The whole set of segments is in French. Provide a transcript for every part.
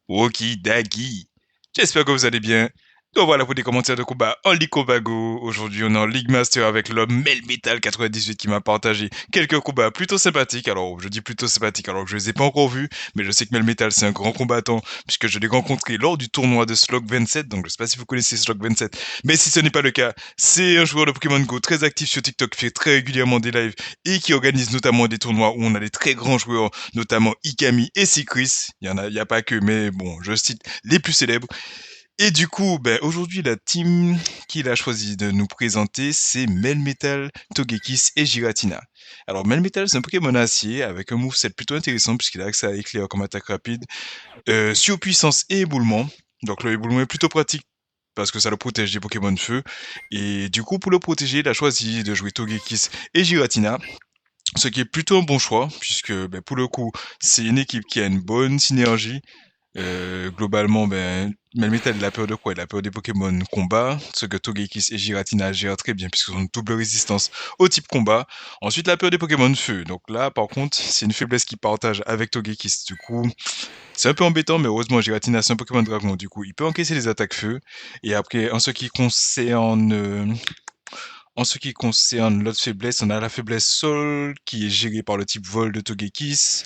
Okidagi. J'espère que vous allez bien. Donc voilà pour des commentaires de combat en Ligue Combago. Aujourd'hui, on est en League Master avec l'homme Melmetal 98 qui m'a partagé quelques combats plutôt sympathiques. Alors, je dis plutôt sympathiques alors que je les ai pas encore vus, mais je sais que Melmetal c'est un grand combattant puisque je l'ai rencontré lors du tournoi de Slog 27. Donc, je sais pas si vous connaissez Slog 27, mais si ce n'est pas le cas, c'est un joueur de Pokémon Go très actif sur TikTok, qui fait très régulièrement des lives et qui organise notamment des tournois où on a des très grands joueurs, notamment Ikami et Sikris. Il y a pas que, mais bon, je cite les plus célèbres. Et du coup, ben, aujourd'hui, la team qu'il a choisi de nous présenter, c'est Melmetal, Togekiss et Giratina. Alors, Melmetal, c'est un Pokémon acier avec un moveset plutôt intéressant puisqu'il a accès à éclair comme attaque rapide, surpuissance et éboulement. Donc, le éboulement est plutôt pratique parce que ça le protège des Pokémon de feu. Et du coup, pour le protéger, il a choisi de jouer Togekiss et Giratina. Ce qui est plutôt un bon choix, puisque ben, pour le coup, c'est une équipe qui a une bonne synergie. Globalement, ben, Melmetal, il a peur de quoi? Il a peur des Pokémon combat, ce que Togekiss et Giratina gèrent très bien, puisqu'ils ont une double résistance au type combat. Ensuite, la peur des Pokémon feu. Donc là, par contre, c'est une faiblesse qu'il partage avec Togekiss. Du coup, c'est un peu embêtant, mais heureusement, Giratina, c'est un Pokémon dragon. Du coup, il peut encaisser les attaques feu. Et après, en ce qui concerne l'autre faiblesse, on a la faiblesse sol qui est gérée par le type vol de Togekiss.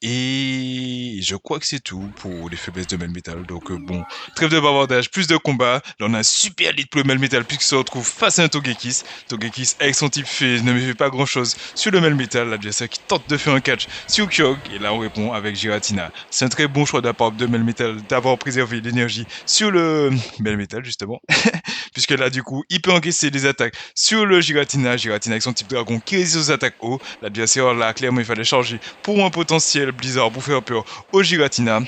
Et je crois que c'est tout pour les faiblesses de Melmetal. Donc bon, trêve de bavardage, plus de combat. Là on a un super lead pour le Melmetal puisqu'il se retrouve face à un Togekiss. Togekiss avec son type fée ne me fait pas grand chose sur le Melmetal. L'adversaire qui tente de faire un catch sur Kyogre. Et là on répond avec Giratina. C'est un très bon choix de la part de Melmetal d'avoir préservé l'énergie sur le Melmetal justement. Puisque là du coup il peut encaisser des attaques sur le Giratina. Giratina avec son type dragon qui résiste aux attaques haut. L'adversaire là clairement il fallait charger pour un potentiel Blizzard pour faire peur au Giratina.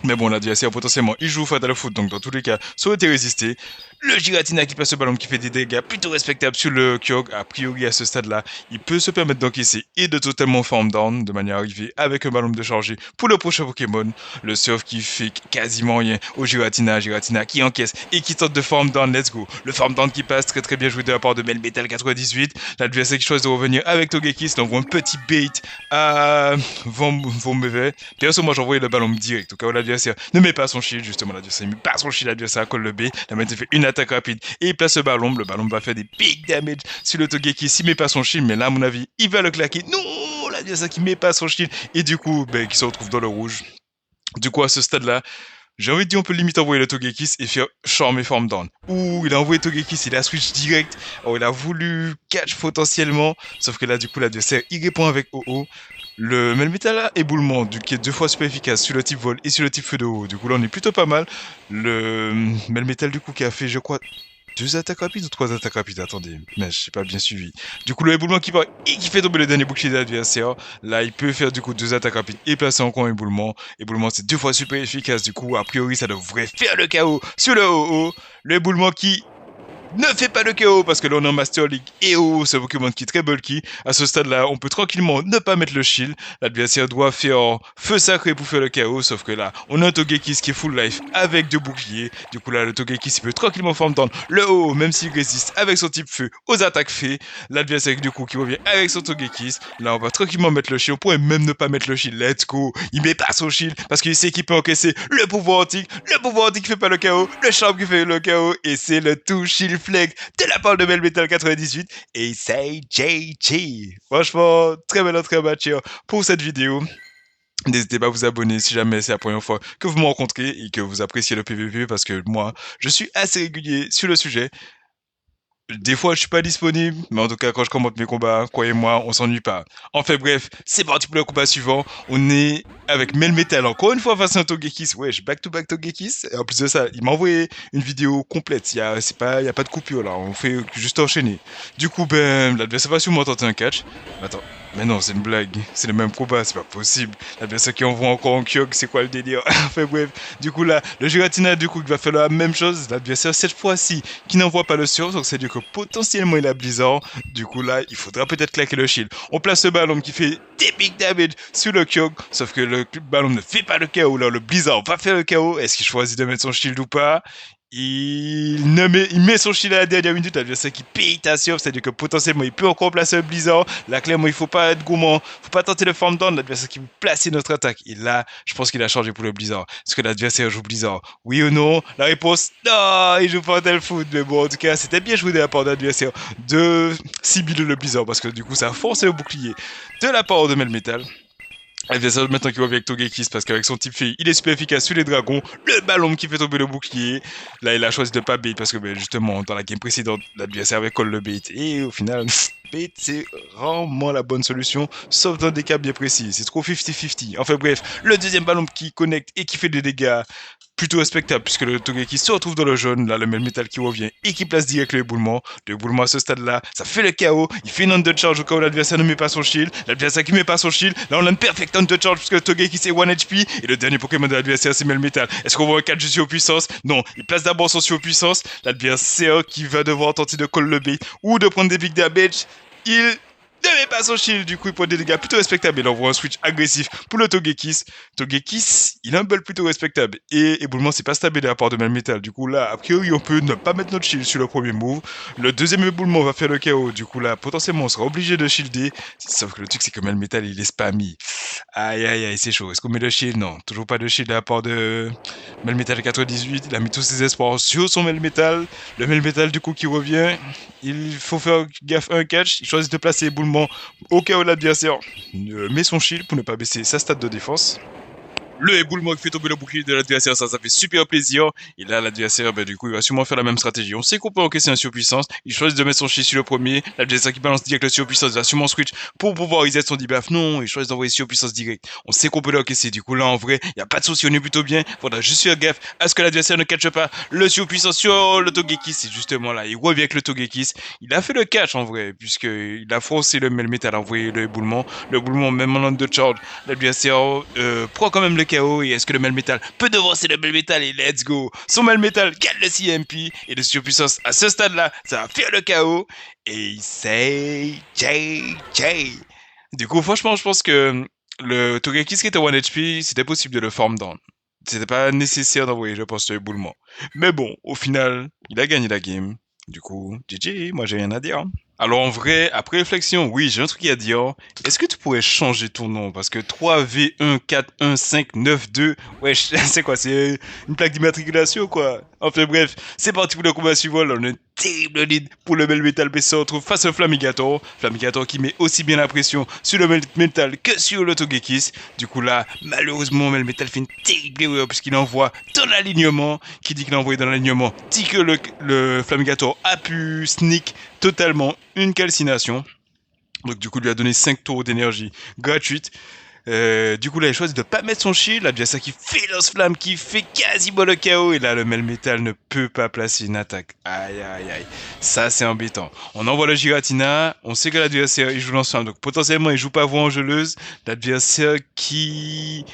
Mais bon, l'adversaire potentiellement il joue Fatal Foot, donc dans tous les cas, ça aurait été résisté. Le Giratina qui passe ce ballon qui fait des dégâts plutôt respectables sur le Kyogre, a priori à ce stade-là, il peut se permettre d'encaisser et de totalement farm down de manière à arriver avec un ballon de chargé pour le prochain Pokémon. Le surf qui fait quasiment rien au Giratina, Giratina qui encaisse et qui tente de farm down, let's go. Le farm down qui passe très très bien joué de la part de Melmetal 98. L'adversaire qui choisit de revenir avec Togekiss, donc un petit bait à Von Mevet. Bien sûr, moi j'envoyais le ballon direct au cas où l'adversaire ne met pas son shield, justement l'adversaire ne met pas son shield, l'adversaire colle le B, la main fait une attaque rapide et il place le ballon va faire des big damage sur le Togekiss s'il met pas son shield, mais là à mon avis il va le claquer, non, l'adversaire qui met pas son shield et du coup ben, qui se retrouve dans le rouge. Du coup à ce stade là, j'ai envie de dire on peut limite envoyer le Togekiss et faire Charm et Form Down. Ouh, il a envoyé Togekiss, il a switch direct. Oh, il a voulu catch potentiellement. Sauf que là, du coup, l'adversaire, il répond avec OO. Le Melmetal éboulement, qui est deux fois super efficace sur le type vol et sur le type feu de haut. Du coup, là, on est plutôt pas mal. Le Melmetal, du coup, qui a fait, je crois, deux attaques rapides ou trois attaques rapides? Attendez, mais je sais pas bien suivi. Du coup, le éboulement qui part et qui fait tomber le dernier bouclier de l'adversaire. Là, il peut faire du coup deux attaques rapides et placer encore un éboulement. Éboulement, c'est deux fois super efficace. Du coup, a priori, ça devrait faire le KO sur le OO. Le éboulement qui ne fais pas le KO parce que là on est en Master League et oh, c'est un Pokémon qui est très bulky. À ce stade-là, on peut tranquillement ne pas mettre le shield. L'adversaire doit faire feu sacré pour faire le KO, sauf que là, on a un Togekiss qui est full life avec deux boucliers. Du coup là, le Togekiss il peut tranquillement form down le haut, même s'il résiste avec son type feu aux attaques fées. L'adversaire du coup qui revient avec son Togekiss. Là, on va tranquillement mettre le shield. On pourrait même ne pas mettre le shield. Let's go. Il met pas son shield parce qu'il sait qu'il peut encaisser le pouvoir antique. Le pouvoir antique qui fait pas le KO. Le charme qui fait le KO. Et c'est le tout shield flag de la part de Melmetal 98 et c'est JG. Franchement, très belle entrée en matière pour cette vidéo. N'hésitez pas à vous abonner si jamais c'est la première fois que vous me rencontrez et que vous appréciez le PVP parce que moi, je suis assez régulier sur le sujet. Des fois, je suis pas disponible, mais en tout cas, quand je commente mes combats, croyez-moi, on s'ennuie pas. Enfin bref, c'est parti pour le combat suivant. On est avec Melmetal encore une fois face à un Togekiss. Ouais, je back-to-back Togekiss. Et en plus de ça, il m'a envoyé une vidéo complète. Il y a pas de coupure là. On fait juste enchaîner. Du coup, ben, l'adversaire va sûrement tenter un catch. Attends. Mais non, c'est une blague. C'est le même combat, c'est pas possible. L'adversaire qui envoie encore en Kyogre, c'est quoi le délire? Enfin bref. Du coup là, le Giratina, du coup, il va faire la même chose. L'adversaire, cette fois-ci, qui n'envoie pas le sur, donc c'est du coup potentiellement il a Blizzard. Du coup là, il faudra peut-être claquer le shield. On place le ballon qui fait des big damage sur le Kyogre, sauf que le ballon ne fait pas le KO. Là, le Blizzard va faire le KO. Est-ce qu'il choisit de mettre son shield ou pas? il met son shield à la dernière minute, l'adversaire qui paye ta surf, c'est-à-dire que potentiellement il peut encore placer un blizzard. Là, clairement, il faut pas être gourmand, faut pas tenter le farm down, l'adversaire qui veut placer notre attaque. Et là, je pense qu'il a changé pour le blizzard. Est-ce que l'adversaire joue blizzard? Oui ou non? La réponse, non, il joue pas tel foot. Mais bon, en tout cas, c'était bien joué de la part de l'adversaire de cibler le blizzard, parce que du coup, ça a forcé le bouclier de la part de Melmetal. L'adversaire maintenant qui revient avec Togekiss parce qu'avec son type fée, il est super efficace sur les dragons. Le ballon qui fait tomber le bouclier. Là, il a choisi de pas bait parce que justement, dans la game précédente, l'adversaire avait call le bait. Et au final, bait, c'est rarement la bonne solution, sauf dans des cas bien précis. C'est trop 50-50. Enfin bref, le deuxième ballon qui connecte et qui fait des dégâts plutôt respectable puisque le Togekiss se retrouve dans le jaune, là le Melmetal qui revient et qui place direct le éboulement. Le éboulement à ce stade-là, ça fait le chaos, il fait une undercharge au cas où l'adversaire ne met pas son shield, l'adversaire qui met pas son shield, là on a une perfect undercharge puisque le Togekiss est 1 HP et le dernier Pokémon de l'adversaire c'est Melmetal. Est-ce qu'on voit un 4 sur puissance? Non, il place d'abord son sur puissance, l'adversaire qui va devoir tenter de call le bait ou de prendre des big damage, il ne met pas son shield, du coup il prend des dégâts plutôt respectables. Il envoie un switch agressif pour le Togekiss. Togekiss, il a un build plutôt respectable. Et éboulement, c'est pas stable de la part de Melmetal. Du coup là, a priori, on peut ne pas mettre notre shield sur le premier move. Le deuxième éboulement va faire le KO. Du coup là, potentiellement, on sera obligé de shielder. Sauf que le truc, c'est que Melmetal, il est spammy. Aïe aïe aïe, c'est chaud. Est-ce qu'on met le shield? Non, toujours pas de shield de la part de Melmetal 98. Il a mis tous ses espoirs sur son Melmetal. Le Melmetal, du coup, qui revient. Il faut faire gaffe un catch. Il choisit de placer éboulement au cas où l'adversaire met son shield pour ne pas baisser sa stat de défense. Le éboulement qui fait tomber le bouclier de l'adversaire, ça fait super plaisir. Et là, l'adversaire, du coup, il va sûrement faire la même stratégie. On sait qu'on peut encaisser un surpuissance. Il choisit de mettre son shield sur le premier. L'adversaire qui balance direct le surpuissance, il va sûrement switch pour pouvoir reset son debuff. Non, il choisit d'envoyer surpuissance direct. On sait qu'on peut l'encaisser. Du coup, là, en vrai, il n'y a pas de souci, on est plutôt bien. Faudra juste faire gaffe à ce que l'adversaire ne catche pas le surpuissance sur le Togekiss. C'est justement là, il revient avec le Togekiss. Il a fait le catch, en vrai, puisqu'il a forcé le Melmetal à envoyer le éboulement. Le éboulement, même en undercharge, l'adversaire prend quand même le KO. Et est-ce que le Melmetal peut devancer le Melmetal? Et let's go! Son Melmetal gagne le CMP. Et le surpuissance à ce stade-là, ça va faire le KO. Et c'est JJ. Du coup, franchement, je pense que le Togekiss qui était 1 HP, c'était possible de le farm down. C'était pas nécessaire d'envoyer, je pense, le éboulement. Mais bon, au final, il a gagné la game. Du coup, GG, moi j'ai rien à dire. Alors en vrai, après réflexion, oui, j'ai un truc à dire. Est-ce que tu pourrais changer ton nom? Parce que 3V1415992, ouais, c'est quoi? C'est une plaque d'immatriculation quoi? Enfin bref, c'est parti pour le combat suivant. Là, on a un terrible lead pour le Melmetal PC. On retrouve face au Flamigator. Flamigator qui met aussi bien la pression sur le Melmetal que sur le Togekiss. Du coup là, malheureusement, Melmetal fait une terrible erreur puisqu'il envoie dans l'alignement. Qui dit qu'il a envoyé dans l'alignement dit que le Flamigator a pu sneak totalement une calcination. Donc du coup, il lui a donné 5 tours d'énergie gratuite. Du coup, là, il choisit de pas mettre son shield. L'adversaire qui fait lance-flamme, qui fait quasiment le KO. Et là, le Melmetal ne peut pas placer une attaque. Aïe, aïe, aïe. Ça, c'est embêtant. On envoie le Giratina. On sait que l'adversaire, il joue lance-flamme. Donc potentiellement, il joue pas voie angeleuse. L'adversaire qui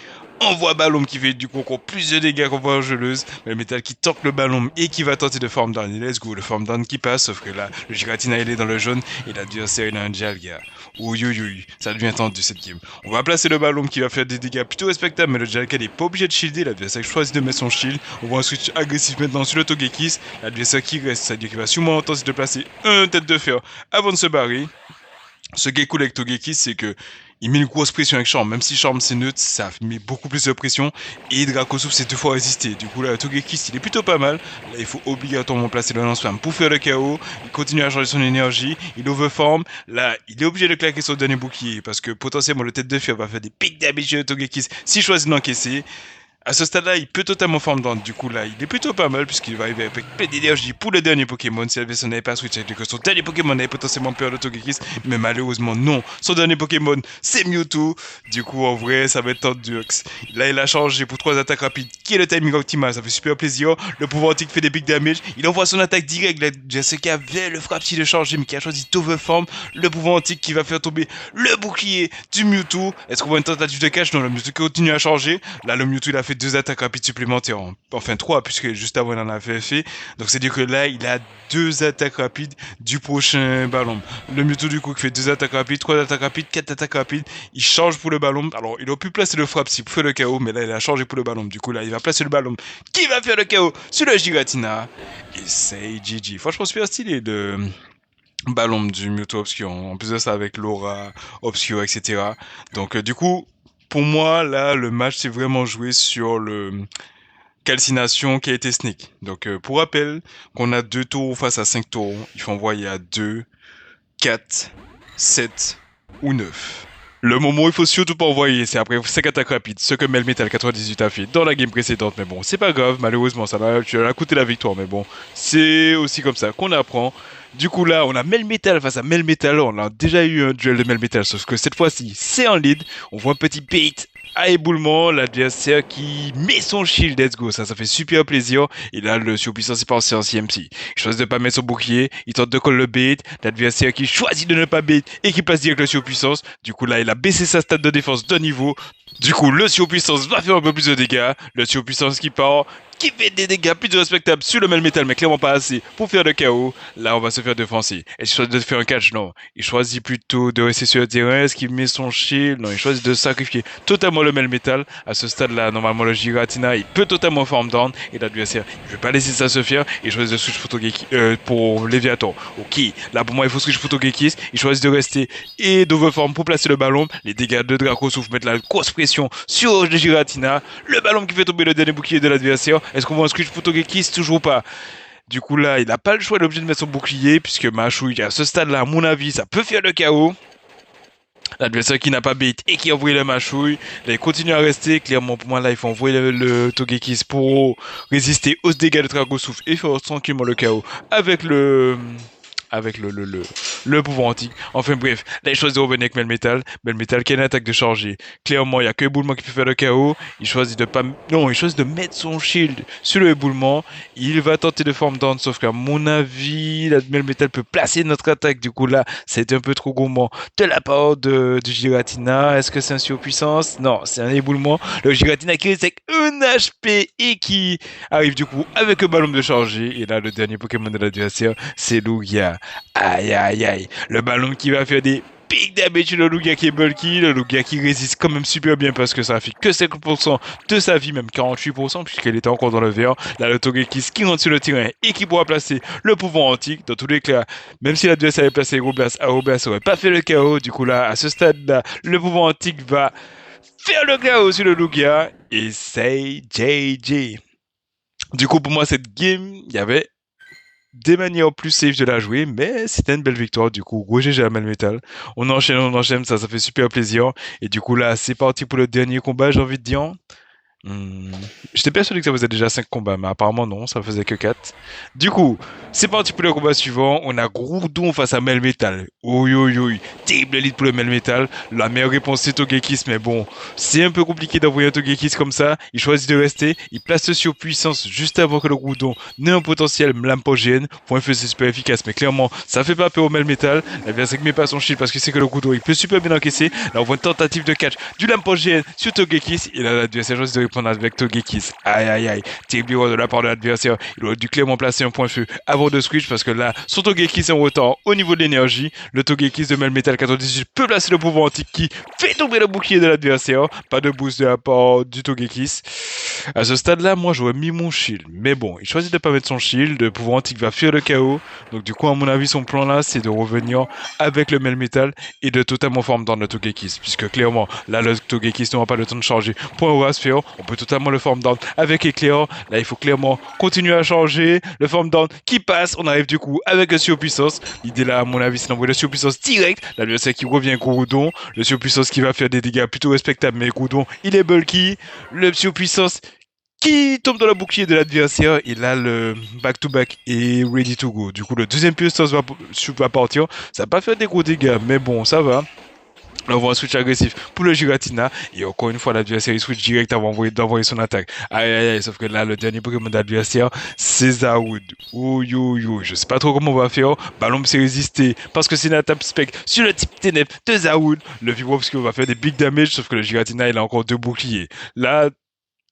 envoie ballon qui fait du coup encore plus de dégâts qu'on voit angeleuse. Le métal qui tank le ballon et qui va tenter de farm down. Et let's go, le farm down qui passe, sauf que là, le Giratina il est dans le jaune et l'adversaire il a un Jalga. Ouïe, ça devient tendu cette game. On va placer le ballon qui va faire des dégâts plutôt respectables, mais le Jalga n'est pas obligé de shielder. L'adversaire choisit de mettre son shield. On voit un switch agressif maintenant sur le Togekiss. L'adversaire qui reste, c'est-à-dire qu'il va sûrement tenter de placer un tête de fer avant de se barrer. Ce qui est cool avec Togekiss, c'est que il met une grosse pression avec Charme. Même si Charme c'est neutre, ça met beaucoup plus de pression. Et Dracozouf c'est 2 fois résisté. Du coup là, Togekiss il est plutôt pas mal. Là, il faut obligatoirement placer le lance-flamme pour faire le KO. Il continue à changer son énergie. Il overform. Là, il est obligé de claquer son dernier bouclier. Parce que potentiellement le tête de fer va faire des pics d'habitude de Togekiss s'il choisit d'encaisser. À ce stade-là, il peut totalement farm down. Du coup, là, il est plutôt pas mal puisqu'il va arriver avec plein d'énergie pour le dernier Pokémon. Si l'adversaire n'avait pas switch, c'est-à-dire que son dernier Pokémon avait potentiellement peur de Togekiss, mais malheureusement, non. Son dernier Pokémon, c'est Mewtwo. Du coup, en vrai, ça va être tendu. Là, il a changé pour 3 attaques rapides, qui est le timing optimal. Ça fait super plaisir. Le pouvoir antique fait des big damage. Il envoie son attaque directe. Jessica avait le frappe de changer, mais qui a choisi d'overform. Le pouvoir antique qui va faire tomber le bouclier du Mewtwo. Est-ce qu'on voit une tentative de catch? Non, le Mewtwo continue à changer. Là, le Mewtwo, il a fait fait 2 attaques rapides supplémentaires. Enfin 3, puisque juste avant il en avait fait. Donc c'est-à-dire que là, il a 2 attaques rapides du prochain ballon. Le Mewtwo du coup qui fait 2 attaques rapides, 3 attaques rapides, 4 attaques rapides. Il change pour le ballon. Alors il aurait pu placer le frappe pour faire le KO, mais là il a changé pour le ballon. Du coup là, il va placer le ballon qui va faire le KO sur le Giratina. Et c'est GG. Franchement, super stylé de ballon du Mewtwo Obscure. En plus de ça, avec l'aura Obscure, etc. Donc, du coup, pour moi, là, le match s'est vraiment joué sur le calcination qui a été sneak. Donc, pour rappel, qu'on a 2 tours face à 5 tours, il faut envoyer à 2, 4, 7 ou 9. Le moment où il faut surtout pas envoyer, c'est après 5 attaques rapides, ce que Melmetal 98 a fait dans la game précédente. Mais bon, c'est pas grave, malheureusement, ça a coûté la victoire. Mais bon, c'est aussi comme ça qu'on apprend. Du coup, là, on a Melmetal face à Melmetal. On a déjà eu un duel de Melmetal, sauf que cette fois-ci, c'est en lead. On voit un petit bait à éboulement, l'adversaire qui met son shield, let's go, ça fait super plaisir. Et là, le surpuissant c'est passé en CMC. Il choisit de pas mettre son bouclier, il tente de coller le bait, l'adversaire qui choisit de ne pas bait et qui passe direct le surpuissance. Du coup, là, il a baissé sa stat de défense de niveau. Du coup, le surpuissance va faire un peu plus de dégâts. Le surpuissance qui fait des dégâts plutôt respectables sur le Melmetal, mais clairement pas assez pour faire le KO. Là, on va se faire défoncer. Et il choisit de faire un catch, non. Il choisit plutôt de rester sur le terrain. Est-ce qu'il met son shield? Non, il choisit de sacrifier totalement le Melmetal. À ce stade-là, normalement, le Giratina, il peut totalement farm down. Et l'adversaire, il veut pas laisser ça se faire. Il choisit de switch pour Léviathan. Ok, là, pour moi, il faut switch Photogekis. Il choisit de rester et d'overform pour placer le ballon. Les dégâts de Dracoussouf mettent la grosse pression sur le Giratina. Le ballon qui fait tomber le dernier bouclier de l'adversaire. Est-ce qu'on voit un switch Photogekis? Toujours pas. Du coup, là, il n'a pas le choix, il est obligé de mettre son bouclier, puisque Machouille, à ce stade-là, à mon avis, ça peut faire le KO. L'adversaire qui n'a pas bait et qui a envoyé le Machouille, là, il continue à rester. Clairement, pour moi, là, il faut envoyer le Togekis pour résister aux dégâts de Dracoussouf et faire tranquillement le KO avec le pouvoir antique. Enfin bref, là il choisit de revenir avec Melmetal. Melmetal qui a une attaque de charger. Clairement, il n'y a que éboulement qui peut faire le KO. Il choisit de pas... Non, il choisit de mettre son shield sur le éboulement. Il va tenter de form down, sauf qu'à mon avis, la Melmetal peut placer notre attaque. Du coup là, c'était un peu trop gourmand de la part de Giratina. Est-ce que c'est un surpuissance? Non, c'est un éboulement. Le Giratina qui reste avec un HP et qui arrive du coup avec un ballon de charger. Et là, le dernier Pokémon de l'adversaire, c'est Lugia. Aïe aïe aïe, le ballon qui va faire des big damage sur le Lugia qui est bulky, le Lugia qui résiste quand même super bien parce que ça a fait que 50% de sa vie, même 48% puisqu'elle était encore dans le vert. Là le Togekiss qui rentre sur le terrain et qui pourra placer le pouvoir antique. Dans tous les cas, même si l'adversaire avait placé Aeroblast, Aeroblast aurait pas fait le KO. Du coup là, à ce stade-là, le pouvoir antique va faire le KO sur le Lugia et c'est JJ. Du coup pour moi cette game, il y avait des manières plus safe de la jouer, mais c'était une belle victoire. Du coup, gros GG à Melmetal. On enchaîne, ça fait super plaisir. Et du coup, là, c'est parti pour le dernier combat, j'ai envie de dire. Hmm. J'étais persuadé que ça faisait déjà 5 combats, mais apparemment non, ça faisait que 4. Du coup, c'est parti pour le combat suivant. On a Groudon face à Melmetal. Oui, oui, oui. Terrible lead pour le Melmetal. La meilleure réponse c'est Togekiss, mais bon, c'est un peu compliqué d'envoyer un Togekiss comme ça. Il choisit de rester. Il place sur puissance juste avant que le Groudon n'ait un potentiel Lampogène pour un feu super efficace. Mais clairement, ça fait pas peur au Melmetal. L'adversaire qui met pas son shield parce que c'est que le Groudon il peut super bien encaisser. Là, on voit une tentative de catch du Lampogène sur Togekiss. Et là, l'adversaire choisit de répondre avec Togekiss. Aïe aïe aïe. Terrible erreur de la part de l'adversaire. Il aurait dû clairement placer un point feu avant de switch parce que là, son Togekiss est en retard au niveau de l'énergie. Le Togekiss de Melmetal 98 peut placer le pouvoir antique qui fait tomber le bouclier de l'adversaire. Pas de boost de la part du Togekiss. À ce stade-là, moi, j'aurais mis mon shield. Mais bon, il choisit de pas mettre son shield. Le pouvoir antique va faire le KO. Donc, du coup, à mon avis, son plan là, c'est de revenir avec le Melmetal et de totalement form down le Togekiss. Puisque clairement, là, le Togekiss n'aura pas le temps de charger pour un Aura Sphere. On peut totalement le form down avec Éclair. Là, il faut clairement continuer à changer. Le form down qui passe. On arrive du coup avec un surpuissance. L'idée là, à mon avis, c'est d'envoyer le surpuissance direct. L'adversaire qui revient Groudon. Le surpuissance qui va faire des dégâts plutôt respectables. Mais Groudon, il est bulky. Le surpuissance qui tombe dans le bouclier de l'adversaire. Et là, le back-to-back est ready to go. Du coup, le deuxième puissance va partir. Ça va pas faire des gros dégâts, mais bon, ça va. Là, on voit un switch agressif pour le Giratina. Et encore une fois, l'adversaire, il switch direct avant d'envoyer son attaque. Aïe, aïe, aïe. Sauf que là, le dernier Pokémon d'adversaire, c'est Zaoud. Ouh, ouh, ouh. Je sais pas trop comment on va faire. Ballon s'est résisté parce que c'est une attaque spec sur le type ténèbres de Zaoud. Le Vibro Obscure va faire des big damage. Sauf que le Giratina, il a encore 2 boucliers. Là,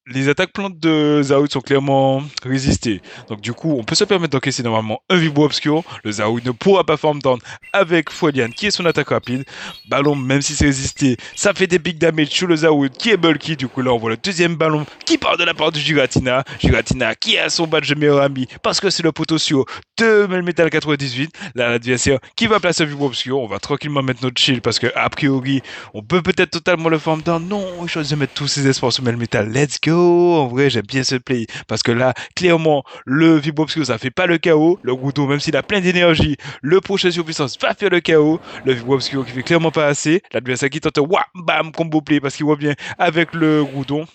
les attaques plantes de Zaoud sont clairement résistées. Donc du coup, on peut se permettre d'encaisser normalement un Vibro Obscur. Le Zaoud ne pourra pas farm down avec Folian qui est son attaque rapide. Ballon, même si c'est résisté, ça fait des big damage sur le Zaoud qui est bulky. Du coup là, on voit le deuxième ballon qui part de la part du Giratina. Giratina qui a son badge de meilleur ami parce que c'est le potosio de Melmetal 98. Là, l'adversaire qui va placer un Vibro Obscur. On va tranquillement mettre notre shield parce que a priori, on peut peut-être totalement le farm down. Non, il choisit de mettre tous ses espoirs sur Melmetal. Let's go! En vrai, j'aime bien ce play. Parce que là, clairement, le Vibro-Obscur, ça fait pas le KO. Le Goudo, même s'il a plein d'énergie, le prochain surpuissance va faire le KO. Le Vibro-Obscur qui fait clairement pas assez. L'adversaire qui tente wah, bam, combo play parce qu'il voit bien avec le Goudon.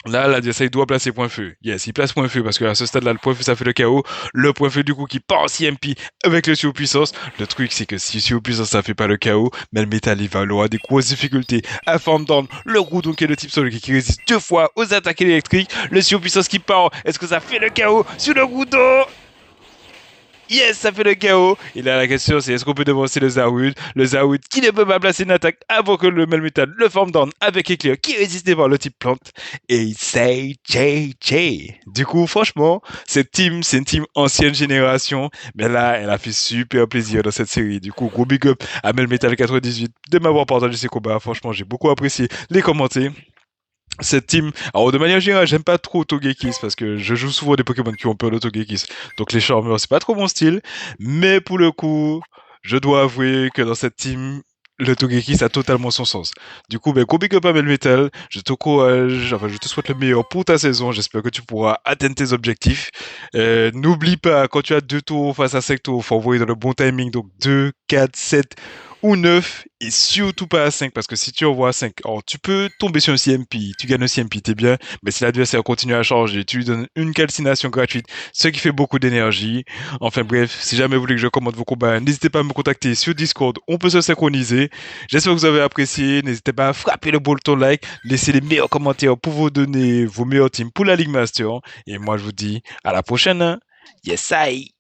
Là, l'adversaire doit placer point feu. Yes, il place point feu parce qu'à ce stade-là, le point feu, ça fait le KO. Le point feu, du coup, qui part en CMP avec le surpuissance. Le truc, c'est que si surpuissance, ça fait pas le KO, mais le métal, il aura des grosses difficultés à farm down le Groudon qui est le type sol qui résiste 2 fois aux attaques électriques. Le surpuissance qui part, est-ce que ça fait le KO sur le Groudon? Yes, ça fait le KO. Et là, la question, c'est est-ce qu'on peut devancer le Zaoud? Le Zaoud qui ne peut pas placer une attaque avant que le Melmetal le forme down avec Éclair qui est résisté par le type plante. Et il say JJ. Du coup, franchement, cette team, c'est une team ancienne génération. Mais là, elle a fait super plaisir dans cette série. Du coup, gros big up à Melmetal 98 de m'avoir partagé ces combats. Franchement, j'ai beaucoup apprécié les commentaires cette team. Alors, de manière générale, j'aime pas trop Togekiss parce que je joue souvent des Pokémon qui ont peur de Togekiss. Donc, les Charmeurs, c'est pas trop mon style. Mais pour le coup, je dois avouer que dans cette team, le Togekiss a totalement son sens. Du coup, ben, gros big up à Melmetal. Je t'encourage, enfin, je te souhaite le meilleur pour ta saison. J'espère que tu pourras atteindre tes objectifs. N'oublie pas, quand tu as 2 tours face à 5 tours, faut envoyer dans le bon timing. Donc, 2, 4, 7 ou 9 et surtout pas à 5 parce que si tu envoies à 5, alors tu peux tomber sur un CMP, tu gagnes un CMP, t'es bien, mais si l'adversaire continue à charger, tu lui donnes une calcination gratuite, ce qui fait beaucoup d'énergie. Enfin bref, si jamais vous voulez que je commente vos combats, n'hésitez pas à me contacter sur Discord, on peut se synchroniser. J'espère que vous avez apprécié, n'hésitez pas à frapper le bouton like, laissez les meilleurs commentaires pour vous donner vos meilleurs teams pour la Ligue Master. Et moi je vous dis à la prochaine. Hein. Yes, I.